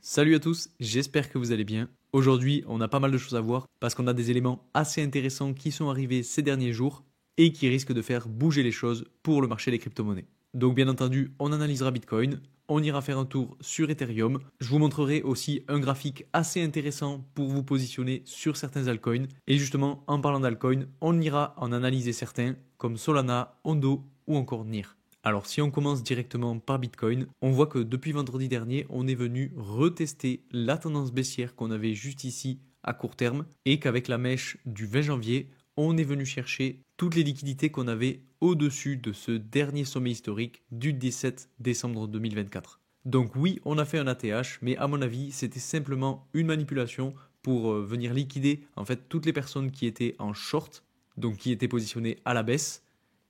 Salut à tous, j'espère que vous allez bien. Aujourd'hui, on a pas mal de choses à voir parce qu'on a des éléments assez intéressants qui sont arrivés ces derniers jours et qui risquent de faire bouger les choses pour le marché des crypto-monnaies. Donc bien entendu, on analysera Bitcoin, on ira faire un tour sur Ethereum, je vous montrerai aussi un graphique assez intéressant pour vous positionner sur certains altcoins et justement en parlant d'altcoins, on ira en analyser certains comme Solana, Ondo ou encore NIR. Alors si on commence directement par Bitcoin, on voit que depuis vendredi dernier, on est venu retester la tendance baissière qu'on avait juste ici à court terme et qu'avec la mèche du 20 janvier, on est venu chercher toutes les liquidités qu'on avait au-dessus de ce dernier sommet historique du 17 décembre 2024. Donc oui, on a fait un ATH, mais à mon avis, c'était simplement une manipulation pour venir liquider en fait toutes les personnes qui étaient en short, donc qui étaient positionnées à la baisse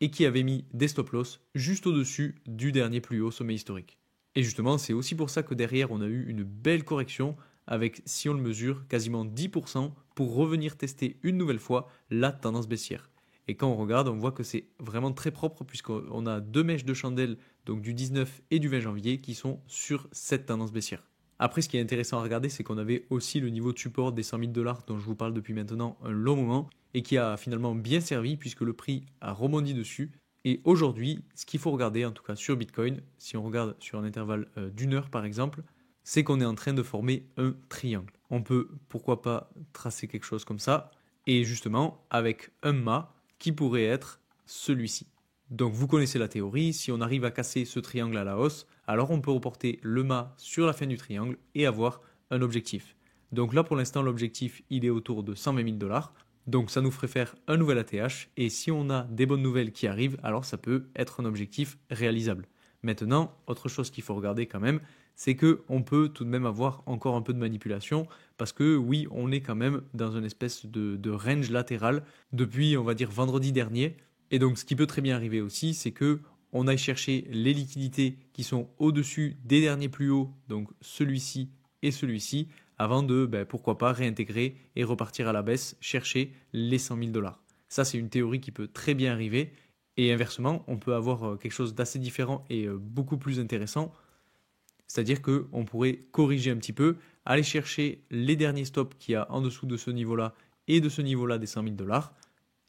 et qui avait mis des stop-loss juste au-dessus du dernier plus haut sommet historique. Et justement, c'est aussi pour ça que derrière, on a eu une belle correction avec, si on le mesure, quasiment 10% pour revenir tester une nouvelle fois la tendance baissière. Et quand on regarde, on voit que c'est vraiment très propre puisqu'on a deux mèches de chandelle, donc du 19 et du 20 janvier, qui sont sur cette tendance baissière. Après, ce qui est intéressant à regarder, c'est qu'on avait aussi le niveau de support des 100 000 dollars dont je vous parle depuis maintenant un long moment et qui a finalement bien servi puisque le prix a rebondi dessus. Et aujourd'hui, ce qu'il faut regarder, en tout cas sur Bitcoin, si on regarde sur un intervalle d'une heure par exemple, c'est qu'on est en train de former un triangle. On peut, pourquoi pas, tracer quelque chose comme ça, et justement avec un mât qui pourrait être celui-ci. Donc vous connaissez la théorie, si on arrive à casser ce triangle à la hausse, alors on peut reporter le mât sur la fin du triangle et avoir un objectif. Donc là pour l'instant l'objectif il est autour de 120 000 dollars. Donc ça nous ferait faire un nouvel ATH et si on a des bonnes nouvelles qui arrivent, alors ça peut être un objectif réalisable. Maintenant, autre chose qu'il faut regarder quand même, c'est que on peut tout de même avoir encore un peu de manipulation parce que oui, on est quand même dans une espèce de range latéral depuis, on va dire, vendredi dernier. Et donc ce qui peut très bien arriver aussi, c'est que on aille chercher les liquidités qui sont au-dessus des derniers plus hauts, donc celui-ci et celui-ci, avant de, pourquoi pas, réintégrer et repartir à la baisse, chercher les 100 000 dollars. Ça, c'est une théorie qui peut très bien arriver. Et inversement, on peut avoir quelque chose d'assez différent et beaucoup plus intéressant. C'est-à-dire qu'on pourrait corriger un petit peu, aller chercher les derniers stops qu'il y a en dessous de ce niveau-là et de ce niveau-là des 100 000 dollars.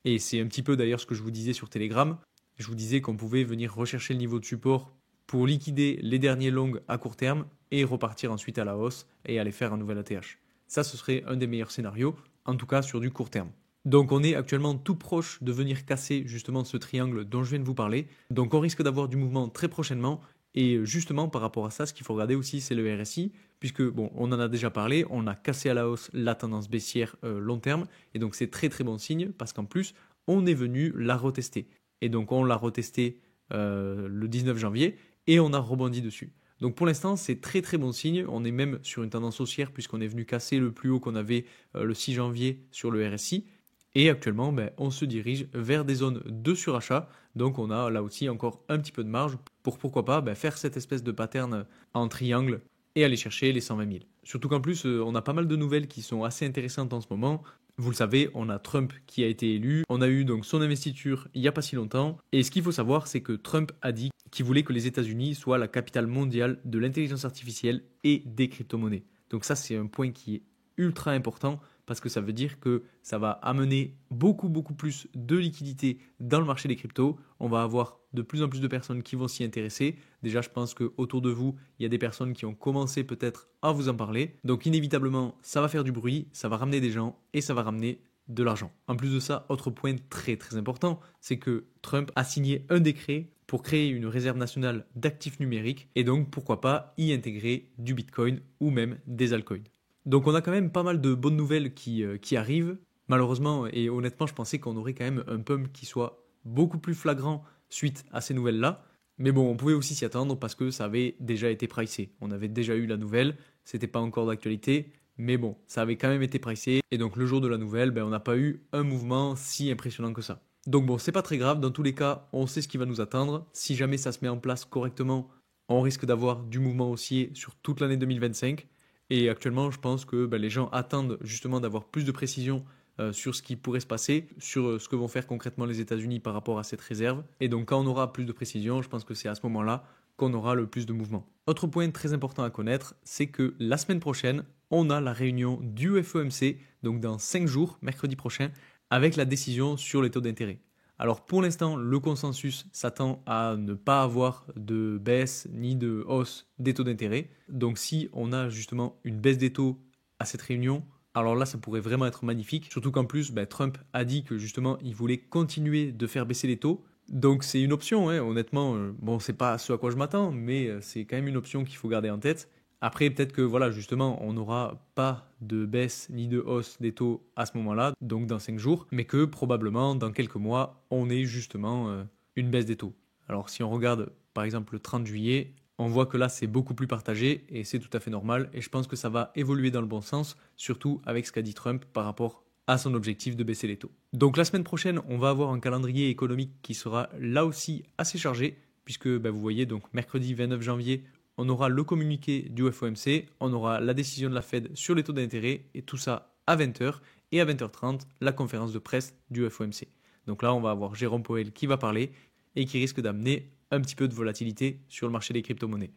Et c'est un petit peu d'ailleurs ce que je vous disais sur Telegram. Je vous disais qu'on pouvait venir rechercher le niveau de support pour liquider les derniers longs à court terme et repartir ensuite à la hausse et aller faire un nouvel ATH. Ça, ce serait un des meilleurs scénarios, en tout cas sur du court terme. Donc on est actuellement tout proche de venir casser justement ce triangle dont je viens de vous parler. Donc on risque d'avoir du mouvement très prochainement. Et justement par rapport à ça, ce qu'il faut regarder aussi, c'est le RSI, puisque bon, on en a déjà parlé, on a cassé à la hausse la tendance baissière long terme, et donc c'est très très bon signe, parce qu'en plus, on est venu la retester. Et donc on l'a retesté le 19 janvier, et on a rebondi dessus. Donc pour l'instant, c'est très très bon signe. On est même sur une tendance haussière puisqu'on est venu casser le plus haut qu'on avait le 6 janvier sur le RSI. Et actuellement, on se dirige vers des zones de surachat. Donc on a là aussi encore un petit peu de marge pour pourquoi pas faire cette espèce de pattern en triangle et aller chercher les 120 000. Surtout qu'en plus, on a pas mal de nouvelles qui sont assez intéressantes en ce moment. Vous le savez, on a Trump qui a été élu, on a eu donc son investiture il n'y a pas si longtemps, et ce qu'il faut savoir, c'est que Trump a dit qu'il voulait que les États-Unis soient la capitale mondiale de l'intelligence artificielle et des crypto-monnaies. Donc ça, c'est un point qui est ultra important parce que ça veut dire que ça va amener beaucoup plus de liquidités dans le marché des cryptos. On va avoir de plus en plus de personnes qui vont s'y intéresser. Déjà, je pense qu'autour de vous, il y a des personnes qui ont commencé peut-être à vous en parler. Donc inévitablement, ça va faire du bruit, ça va ramener des gens et ça va ramener de l'argent. En plus de ça, autre point très très important, c'est que Trump a signé un décret pour créer une réserve nationale d'actifs numériques et donc pourquoi pas y intégrer du Bitcoin ou même des altcoins. Donc on a quand même pas mal de bonnes nouvelles qui arrivent. Malheureusement et honnêtement, je pensais qu'on aurait quand même un pump qui soit beaucoup plus flagrant suite à ces nouvelles-là. Mais bon, on pouvait aussi s'y attendre parce que ça avait déjà été pricé. On avait déjà eu la nouvelle, c'était pas encore d'actualité, mais bon, ça avait quand même été pricé. Et donc le jour de la nouvelle, on n'a pas eu un mouvement si impressionnant que ça. Donc bon, c'est pas très grave, dans tous les cas, on sait ce qui va nous attendre. Si jamais ça se met en place correctement, on risque d'avoir du mouvement haussier sur toute l'année 2025. Et actuellement, je pense que les gens attendent justement d'avoir plus de précision sur ce qui pourrait se passer, sur ce que vont faire concrètement les États-Unis par rapport à cette réserve. Et donc, quand on aura plus de précision, je pense que c'est à ce moment-là qu'on aura le plus de mouvement. Autre point très important à connaître, c'est que la semaine prochaine, on a la réunion du FOMC, donc dans 5 jours, mercredi prochain, avec la décision sur les taux d'intérêt. Alors pour l'instant, le consensus s'attend à ne pas avoir de baisse ni de hausse des taux d'intérêt. Donc si on a justement une baisse des taux à cette réunion, alors là ça pourrait vraiment être magnifique. Surtout qu'en plus, Trump a dit que justement il voulait continuer de faire baisser les taux. Donc c'est une option, hein, honnêtement. Bon, c'est pas ce à quoi je m'attends, mais c'est quand même une option qu'il faut garder en tête. Après, peut-être que voilà, justement, on n'aura pas de baisse ni de hausse des taux à ce moment-là, donc dans 5 jours, mais que probablement dans quelques mois, on ait justement une baisse des taux. Alors si on regarde par exemple le 30 juillet, on voit que là c'est beaucoup plus partagé et c'est tout à fait normal et je pense que ça va évoluer dans le bon sens, surtout avec ce qu'a dit Trump par rapport à son objectif de baisser les taux. Donc la semaine prochaine, on va avoir un calendrier économique qui sera là aussi assez chargé, puisque vous voyez, donc mercredi 29 janvier, on aura le communiqué du FOMC, on aura la décision de la Fed sur les taux d'intérêt et tout ça à 20h et à 20h30 la conférence de presse du FOMC. Donc là on va avoir Jérôme Powell qui va parler et qui risque d'amener un petit peu de volatilité sur le marché des crypto-monnaies.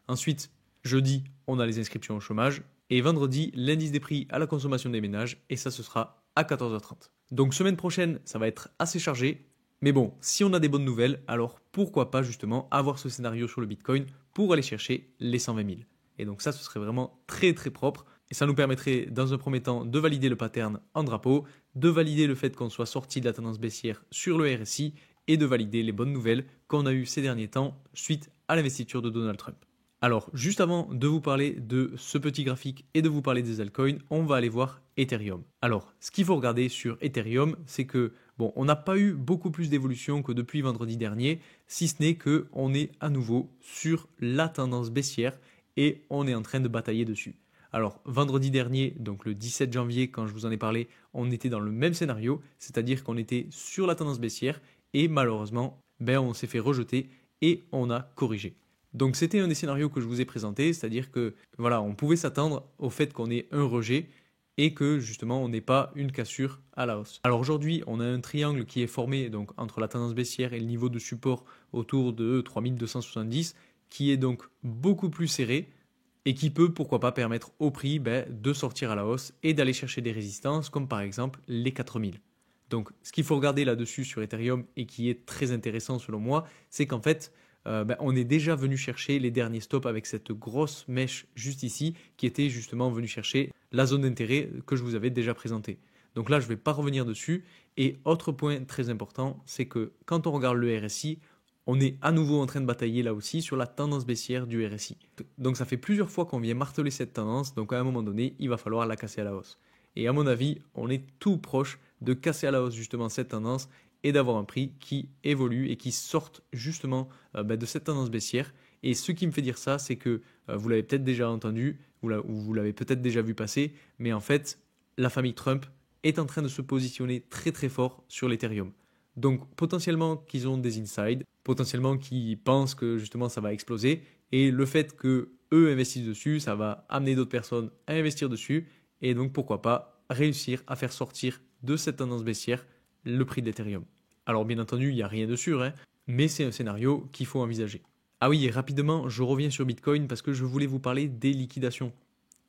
Ensuite, jeudi, on a les inscriptions au chômage et vendredi, l'indice des prix à la consommation des ménages et ça ce sera à 14h30. Donc semaine prochaine, ça va être assez chargé. Mais bon, si on a des bonnes nouvelles, alors pourquoi pas justement avoir ce scénario sur le Bitcoin pour aller chercher les 120 000. Et donc ça, ce serait vraiment très très propre. Et ça nous permettrait dans un premier temps de valider le pattern en drapeau, de valider le fait qu'on soit sorti de la tendance baissière sur le RSI et de valider les bonnes nouvelles qu'on a eues ces derniers temps suite à l'investiture de Donald Trump. Alors, juste avant de vous parler de ce petit graphique et de vous parler des altcoins, on va aller voir Ethereum. Alors, ce qu'il faut regarder sur Ethereum, c'est que, on n'a pas eu beaucoup plus d'évolution que depuis vendredi dernier, si ce n'est qu'on est à nouveau sur la tendance baissière et on est en train de batailler dessus. Alors, vendredi dernier, donc le 17 janvier, quand je vous en ai parlé, on était dans le même scénario, c'est-à-dire qu'on était sur la tendance baissière et malheureusement, on s'est fait rejeter et on a corrigé. Donc c'était un des scénarios que je vous ai présenté, c'est-à-dire que on pouvait s'attendre au fait qu'on ait un rejet et que justement on n'ait pas une cassure à la hausse. Alors aujourd'hui, on a un triangle qui est formé donc entre la tendance baissière et le niveau de support autour de 3270 qui est donc beaucoup plus serré et qui peut pourquoi pas permettre au prix de sortir à la hausse et d'aller chercher des résistances comme par exemple les 4000. Donc ce qu'il faut regarder là-dessus sur Ethereum et qui est très intéressant selon moi, c'est qu'en fait on est déjà venu chercher les derniers stops avec cette grosse mèche juste ici qui était justement venu chercher la zone d'intérêt que je vous avais déjà présentée. Donc là, je ne vais pas revenir dessus. Et autre point très important, c'est que quand on regarde le RSI, on est à nouveau en train de batailler là aussi sur la tendance baissière du RSI. Donc ça fait plusieurs fois qu'on vient marteler cette tendance, donc à un moment donné, il va falloir la casser à la hausse. Et à mon avis, on est tout proche de casser à la hausse justement cette tendance et d'avoir un prix qui évolue et qui sorte justement de cette tendance baissière. Et ce qui me fait dire ça, c'est que vous l'avez peut-être déjà entendu ou vous l'avez peut-être déjà vu passer, mais en fait, la famille Trump est en train de se positionner très très fort sur l'Ethereum. Donc potentiellement qu'ils ont des insides, potentiellement qu'ils pensent que justement ça va exploser, et le fait que eux investissent dessus, ça va amener d'autres personnes à investir dessus, et donc pourquoi pas réussir à faire sortir de cette tendance baissière le prix de l'Ethereum. Alors bien entendu, il n'y a rien de sûr, mais c'est un scénario qu'il faut envisager. Ah oui, et rapidement, je reviens sur Bitcoin parce que je voulais vous parler des liquidations.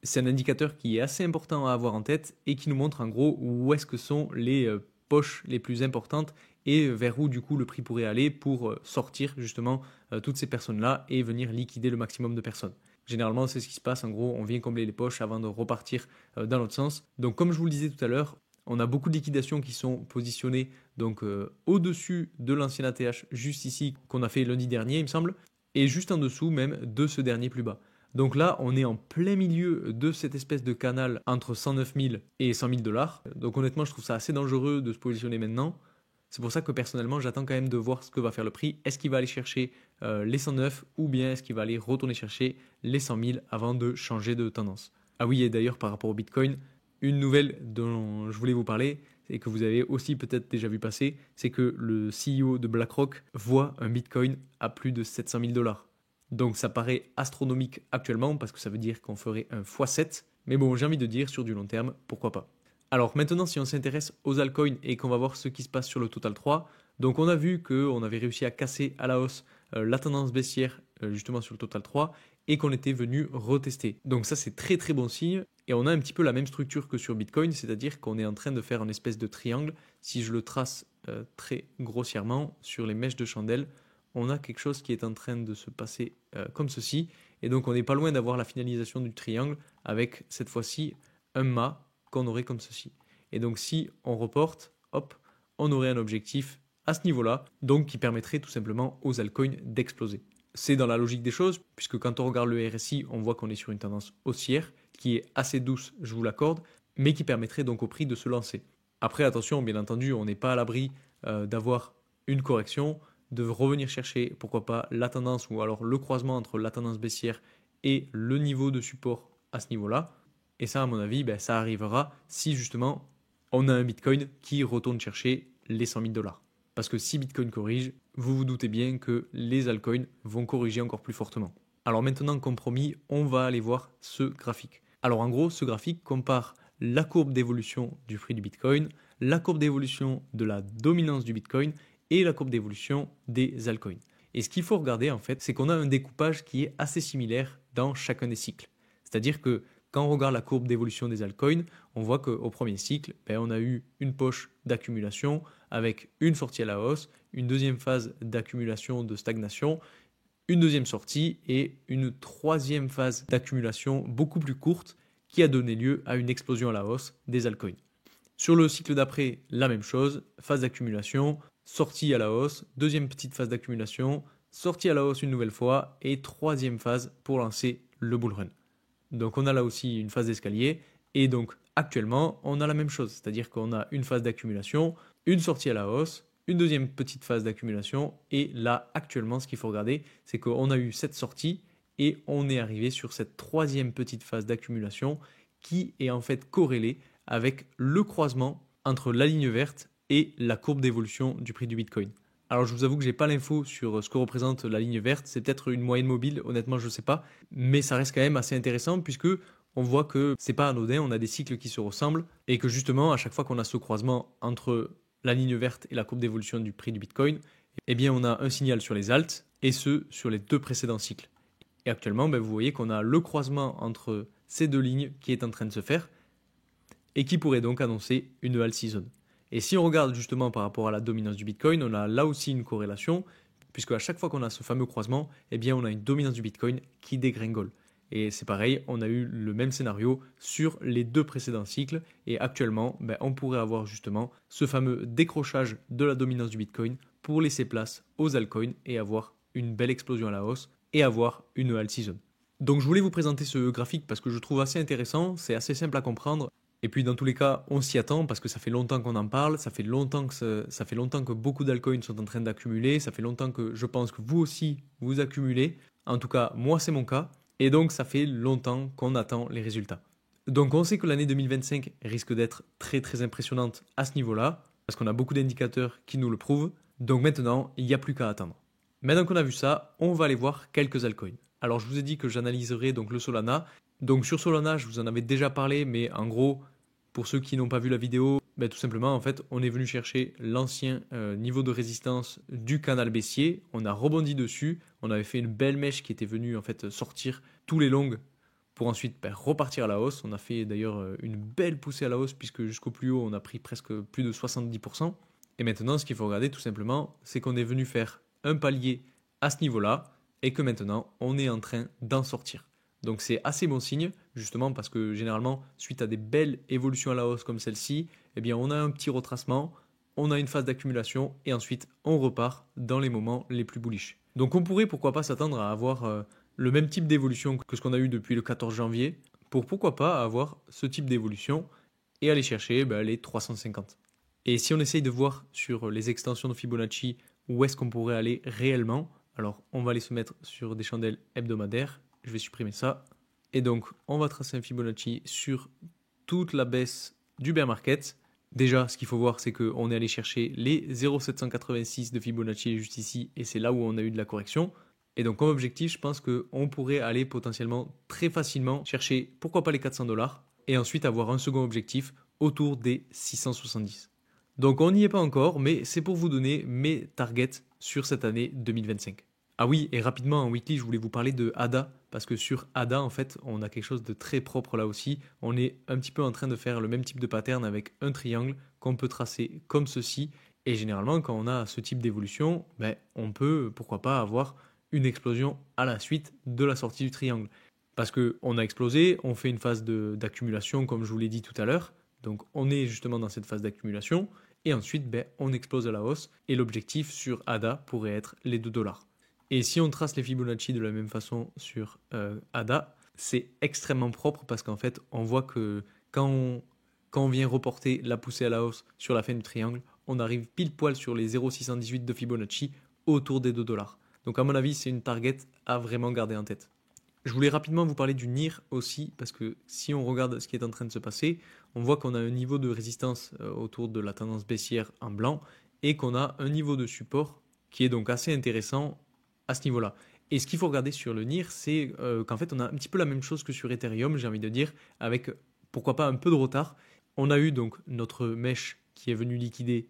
C'est un indicateur qui est assez important à avoir en tête et qui nous montre en gros où est-ce que sont les poches les plus importantes et vers où du coup le prix pourrait aller pour sortir justement toutes ces personnes-là et venir liquider le maximum de personnes. Généralement, c'est ce qui se passe. En gros, on vient combler les poches avant de repartir dans l'autre sens. Donc comme je vous le disais tout à l'heure, on a beaucoup de liquidations qui sont positionnées donc au-dessus de l'ancien ATH juste ici qu'on a fait lundi dernier il me semble et juste en dessous même de ce dernier plus bas. Donc là on est en plein milieu de cette espèce de canal entre 109 000 et 100 000 dollars. Donc honnêtement je trouve ça assez dangereux de se positionner maintenant. C'est pour ça que personnellement j'attends quand même de voir ce que va faire le prix. Est-ce qu'il va aller chercher les 109 ou bien est-ce qu'il va aller retourner chercher les 100 000 avant de changer de tendance. Ah oui, et d'ailleurs par rapport au Bitcoin, une nouvelle dont je voulais vous parler et que vous avez aussi peut-être déjà vu passer, c'est que le CEO de BlackRock voit un Bitcoin à plus de 700 000 dollars. Donc ça paraît astronomique actuellement parce que ça veut dire qu'on ferait un x7. Mais bon, j'ai envie de dire sur du long terme, pourquoi pas. Alors maintenant, si on s'intéresse aux altcoins et qu'on va voir ce qui se passe sur le Total 3, donc on a vu qu'on avait réussi à casser à la hausse la tendance baissière justement sur le Total 3 et qu'on était venu retester. Donc ça c'est très très bon signe et on a un petit peu la même structure que sur Bitcoin, c'est-à-dire qu'on est en train de faire une espèce de triangle. Si je le trace très grossièrement sur les mèches de chandelle, on a quelque chose qui est en train de se passer comme ceci et donc on n'est pas loin d'avoir la finalisation du triangle avec cette fois-ci un mât qu'on aurait comme ceci. Et donc si on reporte, hop, on aurait un objectif à ce niveau-là, donc qui permettrait tout simplement aux altcoins d'exploser. C'est dans la logique des choses, puisque quand on regarde le RSI, on voit qu'on est sur une tendance haussière, qui est assez douce, je vous l'accorde, mais qui permettrait donc au prix de se lancer. Après, attention, bien entendu, on n'est pas à l'abri d'avoir une correction, de revenir chercher, pourquoi pas, la tendance ou alors le croisement entre la tendance baissière et le niveau de support à ce niveau-là. Et ça, à mon avis, ça arrivera si justement on a un Bitcoin qui retourne chercher les 100 000 $. Parce que si Bitcoin corrige, vous vous doutez bien que les altcoins vont corriger encore plus fortement. Alors maintenant, comme promis, on va aller voir ce graphique. Alors en gros, ce graphique compare la courbe d'évolution du prix du Bitcoin, la courbe d'évolution de la dominance du Bitcoin et la courbe d'évolution des altcoins. Et ce qu'il faut regarder en fait, c'est qu'on a un découpage qui est assez similaire dans chacun des cycles. C'est-à-dire que quand on regarde la courbe d'évolution des altcoins, on voit qu'au premier cycle, on a eu une poche d'accumulation avec une sortie à la hausse, une deuxième phase d'accumulation de stagnation, une deuxième sortie et une troisième phase d'accumulation beaucoup plus courte qui a donné lieu à une explosion à la hausse des altcoins. Sur le cycle d'après, la même chose, phase d'accumulation, sortie à la hausse, deuxième petite phase d'accumulation, sortie à la hausse une nouvelle fois et troisième phase pour lancer le bull run. Donc on a là aussi une phase d'escalier et donc actuellement on a la même chose, c'est-à-dire qu'on a une phase d'accumulation, une sortie à la hausse, une deuxième petite phase d'accumulation et là actuellement ce qu'il faut regarder c'est qu'on a eu cette sortie et on est arrivé sur cette troisième petite phase d'accumulation qui est en fait corrélée avec le croisement entre la ligne verte et la courbe d'évolution du prix du Bitcoin. Alors je vous avoue que j'ai pas l'info sur ce que représente la ligne verte, c'est peut-être une moyenne mobile, honnêtement je ne sais pas, mais ça reste quand même assez intéressant puisque on voit que c'est pas anodin, on a des cycles qui se ressemblent et que justement à chaque fois qu'on a ce croisement entre la ligne verte et la courbe d'évolution du prix du Bitcoin, eh bien on a un signal sur les alts et ce sur les deux précédents cycles. Et actuellement, vous voyez qu'on a le croisement entre ces deux lignes qui est en train de se faire et qui pourrait donc annoncer une alt season. Et si on regarde justement par rapport à la dominance du Bitcoin, on a là aussi une corrélation, puisque à chaque fois qu'on a ce fameux croisement, eh bien on a une dominance du Bitcoin qui dégringole. Et c'est pareil, on a eu le même scénario sur les deux précédents cycles, et actuellement, on pourrait avoir justement ce fameux décrochage de la dominance du Bitcoin pour laisser place aux altcoins et avoir une belle explosion à la hausse et avoir une alt season. Donc je voulais vous présenter ce graphique parce que je trouve assez intéressant, c'est assez simple à comprendre. Et puis dans tous les cas, on s'y attend parce que ça fait longtemps qu'on en parle, ça fait longtemps que beaucoup d'altcoins sont en train d'accumuler, ça fait longtemps que je pense que vous aussi, vous accumulez. En tout cas, moi c'est mon cas. Et donc ça fait longtemps qu'on attend les résultats. Donc on sait que l'année 2025 risque d'être très très impressionnante à ce niveau-là, parce qu'on a beaucoup d'indicateurs qui nous le prouvent. Donc maintenant, il n'y a plus qu'à attendre. Maintenant qu'on a vu ça, on va aller voir quelques altcoins. Alors je vous ai dit que j'analyserai donc le Solana. Donc sur Solana, je vous en avais déjà parlé, mais en gros, pour ceux qui n'ont pas vu la vidéo, tout simplement, en fait, on est venu chercher l'ancien niveau de résistance du canal baissier. On a rebondi dessus. On avait fait une belle mèche qui était venue en fait sortir tous les longs pour ensuite repartir à la hausse. On a fait d'ailleurs une belle poussée à la hausse puisque jusqu'au plus haut, on a pris presque plus de 70%. Et maintenant, ce qu'il faut regarder tout simplement, c'est qu'on est venu faire un palier à ce niveau-là et que maintenant, on est en train d'en sortir. Donc c'est assez bon signe, justement parce que généralement, suite à des belles évolutions à la hausse comme celle-ci, eh bien on a un petit retracement, on a une phase d'accumulation et ensuite on repart dans les moments les plus bullish. Donc on pourrait pourquoi pas s'attendre à avoir le même type d'évolution que ce qu'on a eu depuis le 14 janvier, pour pourquoi pas avoir ce type d'évolution et aller chercher les 350. Et si on essaye de voir sur les extensions de Fibonacci où est-ce qu'on pourrait aller réellement, alors on va aller se mettre sur des chandelles hebdomadaires. Je vais supprimer ça. Et donc, on va tracer un Fibonacci sur toute la baisse du bear market. Déjà, ce qu'il faut voir, c'est qu'on est allé chercher les 0,786 de Fibonacci juste ici, et c'est là où on a eu de la correction. Et donc, comme objectif, je pense qu'on pourrait aller potentiellement très facilement chercher, pourquoi pas les 400 $, et ensuite avoir un second objectif autour des 670. Donc, on n'y est pas encore, mais c'est pour vous donner mes targets sur cette année 2025. Ah oui, et rapidement en weekly, je voulais vous parler de ADA, parce que sur ADA, en fait, on a quelque chose de très propre là aussi. On est un petit peu en train de faire le même type de pattern avec un triangle qu'on peut tracer comme ceci. Et généralement, quand on a ce type d'évolution, ben, on peut, pourquoi pas, avoir une explosion à la suite de la sortie du triangle. Parce qu'on a explosé, on fait une phase d'accumulation, comme je vous l'ai dit tout à l'heure. Donc on est justement dans cette phase d'accumulation. Et ensuite, ben, on explose à la hausse. Et l'objectif sur ADA pourrait être les 2 $. Et si on trace les Fibonacci de la même façon sur ADA, c'est extrêmement propre parce qu'en fait, on voit que quand on vient reporter la poussée à la hausse sur la fin du triangle, on arrive pile poil sur les 0,618 de Fibonacci autour des 2 $. Donc à mon avis, c'est une target à vraiment garder en tête. Je voulais rapidement vous parler du NIR aussi, parce que si on regarde ce qui est en train de se passer, on voit qu'on a un niveau de résistance autour de la tendance baissière en blanc, et qu'on a un niveau de support qui est donc assez intéressant à ce niveau-là. Et ce qu'il faut regarder sur le NIR, c'est qu'en fait on a un petit peu la même chose que sur Ethereum, j'ai envie de dire, avec pourquoi pas un peu de retard. On a eu donc notre mèche qui est venue liquider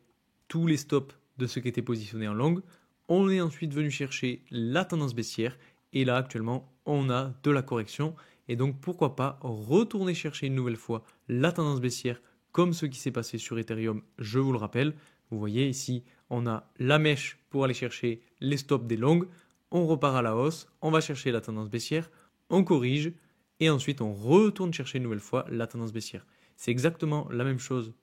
tous les stops de ce qui était positionné en long. On est ensuite venu chercher la tendance baissière, et là actuellement on a de la correction, et donc pourquoi pas retourner chercher une nouvelle fois la tendance baissière comme ce qui s'est passé sur Ethereum, je vous le rappelle. Vous voyez ici on a la mèche pour aller chercher les stops des longues, on repart à la hausse, on va chercher la tendance baissière, on corrige et ensuite on retourne chercher une nouvelle fois la tendance baissière. C'est exactement la même chose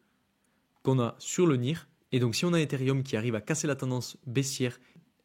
qu'on a sur le NIR, et donc si on a Ethereum qui arrive à casser la tendance baissière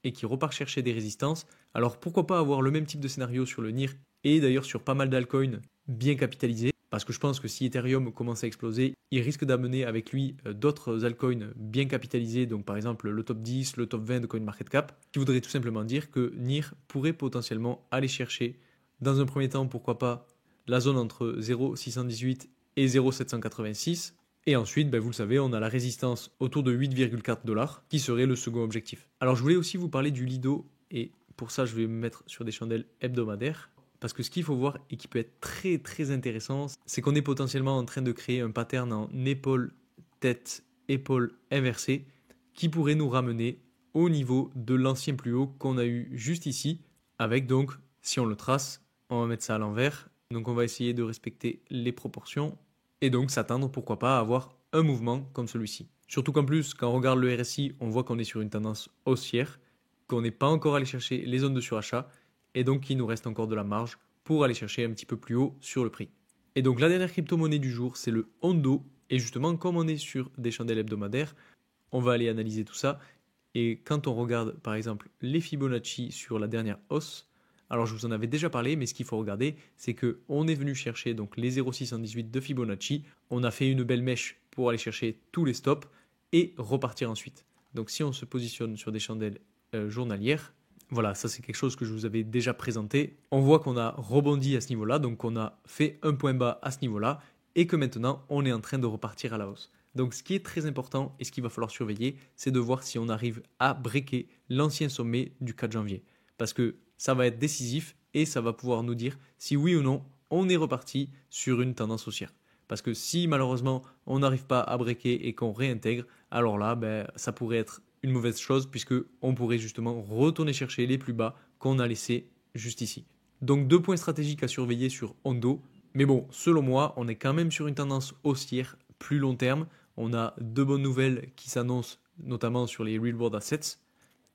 et qui repart chercher des résistances, alors pourquoi pas avoir le même type de scénario sur le NIR et d'ailleurs sur pas mal d'altcoins bien capitalisés, parce que je pense que si Ethereum commence à exploser, il risque d'amener avec lui d'autres altcoins bien capitalisés, donc par exemple le top 10, le top 20 de CoinMarketCap, qui voudrait tout simplement dire que NIR pourrait potentiellement aller chercher, dans un premier temps, pourquoi pas, la zone entre 0,618 et 0,786, et ensuite, vous le savez, on a la résistance autour de 8,4 $ qui serait le second objectif. Alors je voulais aussi vous parler du Lido, et pour ça je vais me mettre sur des chandelles hebdomadaires, parce que ce qu'il faut voir et qui peut être très très intéressant, c'est qu'on est potentiellement en train de créer un pattern en épaule, tête, épaule inversée qui pourrait nous ramener au niveau de l'ancien plus haut qu'on a eu juste ici, avec donc, si on le trace, on va mettre ça à l'envers, donc on va essayer de respecter les proportions et donc s'attendre pourquoi pas à avoir un mouvement comme celui-ci. Surtout qu'en plus, quand on regarde le RSI, on voit qu'on est sur une tendance haussière, qu'on n'est pas encore allé chercher les zones de surachat, et donc qu'il nous reste encore de la marge pour aller chercher un petit peu plus haut sur le prix. Et donc la dernière crypto-monnaie du jour, c'est le Ondo, et justement comme on est sur des chandelles hebdomadaires, on va aller analyser tout ça, et quand on regarde par exemple les Fibonacci sur la dernière hausse, alors je vous en avais déjà parlé, mais ce qu'il faut regarder, c'est qu'on est venu chercher donc les 0,618 de Fibonacci, on a fait une belle mèche pour aller chercher tous les stops et repartir ensuite. Donc si on se positionne sur des chandelles journalières, voilà, ça c'est quelque chose que je vous avais déjà présenté. On voit qu'on a rebondi à ce niveau-là, donc on a fait un point bas à ce niveau-là, et que maintenant on est en train de repartir à la hausse. Donc ce qui est très important et ce qu'il va falloir surveiller, c'est de voir si on arrive à breaker l'ancien sommet du 4 janvier. Parce que ça va être décisif et ça va pouvoir nous dire si oui ou non on est reparti sur une tendance haussière. Parce que si malheureusement on n'arrive pas à breaker et qu'on réintègre, alors là ça pourrait être une mauvaise chose puisque on pourrait justement retourner chercher les plus bas qu'on a laissés juste ici. Donc 2 points stratégiques à surveiller sur Ondo. Mais bon, selon moi, on est quand même sur une tendance haussière plus long terme. On a de bonnes nouvelles qui s'annoncent, notamment sur les real world assets.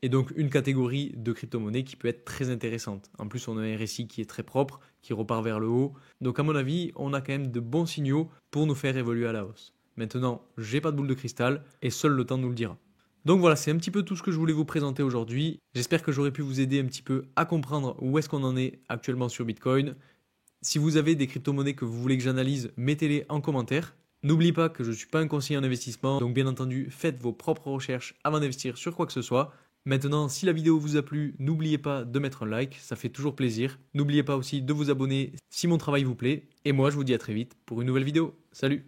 Et donc une catégorie de crypto-monnaie qui peut être très intéressante. En plus, on a un RSI qui est très propre, qui repart vers le haut. Donc à mon avis, on a quand même de bons signaux pour nous faire évoluer à la hausse. Maintenant, j'ai pas de boule de cristal et seul le temps nous le dira. Donc voilà, c'est un petit peu tout ce que je voulais vous présenter aujourd'hui. J'espère que j'aurai pu vous aider un petit peu à comprendre où est-ce qu'on en est actuellement sur Bitcoin. Si vous avez des crypto-monnaies que vous voulez que j'analyse, mettez-les en commentaire. N'oubliez pas que je ne suis pas un conseiller en investissement, donc bien entendu, faites vos propres recherches avant d'investir sur quoi que ce soit. Maintenant, si la vidéo vous a plu, n'oubliez pas de mettre un like, ça fait toujours plaisir. N'oubliez pas aussi de vous abonner si mon travail vous plaît. Et moi, je vous dis à très vite pour une nouvelle vidéo. Salut!